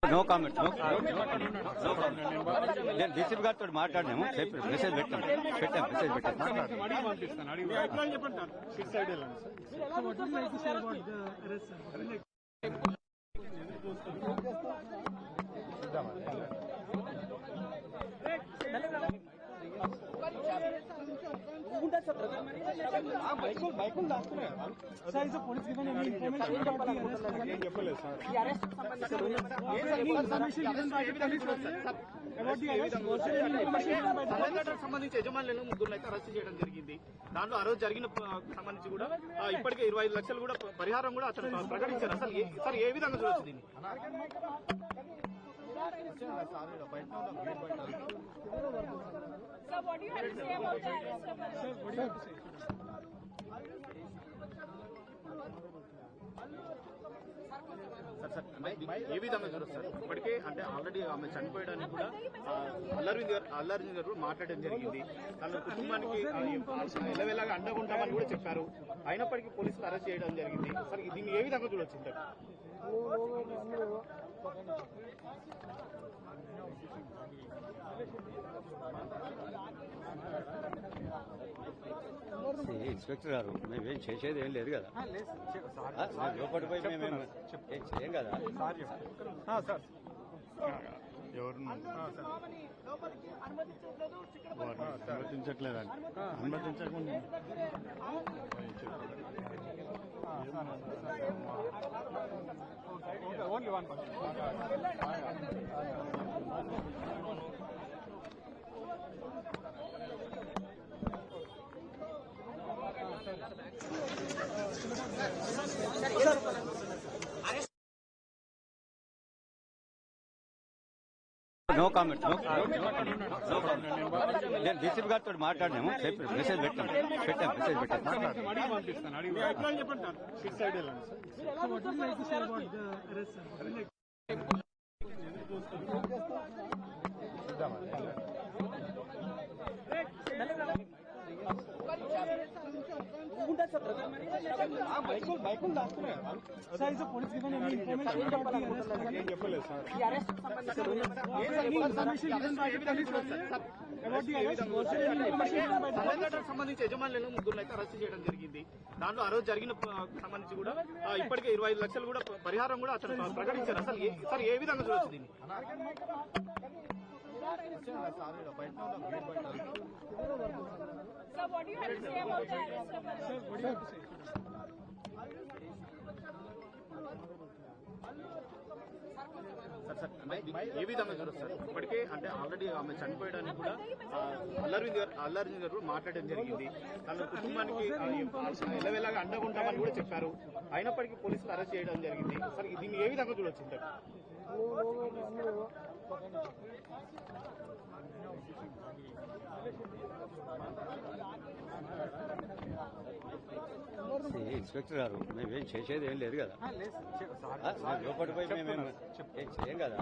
No comment నేను DCP గారితో మాట్లాడినాము message పెట్టాం మెసేజ్ సంబంధించి యజమానులను ముగ్గురు అయితే అరెస్ట్ చేయడం జరిగింది. దాంట్లో ఆ రోజు జరిగిన సంబంధించి కూడా ఇప్పటికే 25 లక్షలు కూడా పరిహారం కూడా అతను ప్రకటించారు. అసలు ఏ విధంగా చూడొచ్చు దీన్ని? ఏ విధంగా చూడొచ్చు సార్? ఇప్పటికే అంటే ఆల్రెడీ ఆమె చనిపోయడానికి కూడా అల్లరవింద్ గారు మాట్లాడడం జరిగింది. తన కుటుంబానికి ఎల్లవేళగా అండగుంటామని కూడా చెప్పారు. అయినప్పటికీ పోలీసులు అరెస్ట్ చేయడం జరిగింది. సార్ దీన్ని ఏ విధంగా చూడొచ్చు? ఇన్స్పెక్టర్ గారు మేమేం చేసేది ఏం లేదు కదా, లోపలికి పోయి మేమేం చేయం కదా. అనుమతించట్లేదండి, అనుమతించకుండా ఓన్లీ 1%. నో కామెంట్ నేను డీసీపీ గారితో మాట్లాడినాము మెసేజ్ పెట్టాం మెసేజ్ సంబంధించి యజమానులను ముగ్గురు అయితే అరెస్ట్ చేయడం జరిగింది. దాంట్లో ఆ రోజు జరిగిన సంబంధించి కూడా ఇప్పటికే 25 లక్షలు కూడా పరిహారం కూడా అతను ప్రకటించారు. అసలు ఏ విధంగా చూడొచ్చు దీన్ని? ఏ విధంగా చూడొచ్చు సార్? ఇప్పటికే అంటే ఆల్రెడీ ఆమె చనిపోయడానికి కూడా అల్లరవింద్ గారు మాట్లాడడం జరిగింది. తన కుటుంబానికి ఎల్లవేళగా అండగుంటామని కూడా చెప్పారు. అయినప్పటికీ పోలీసులు అరెస్ట్ చేయడం జరిగింది. సార్ దీన్ని ఏ విధంగా చూడొచ్చు? ఇన్స్పెక్టర్ గారు మేమేం చేసేది ఏం లేదు కదా, లోపలికి పోయి మేమేం చేయం కదా.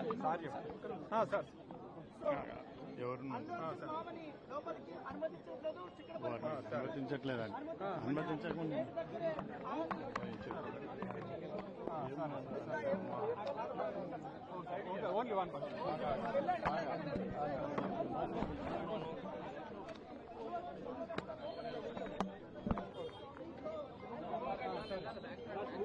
అనుమతించట్లేదండి, అనుమతించకుండా ఓన్లీ 1%.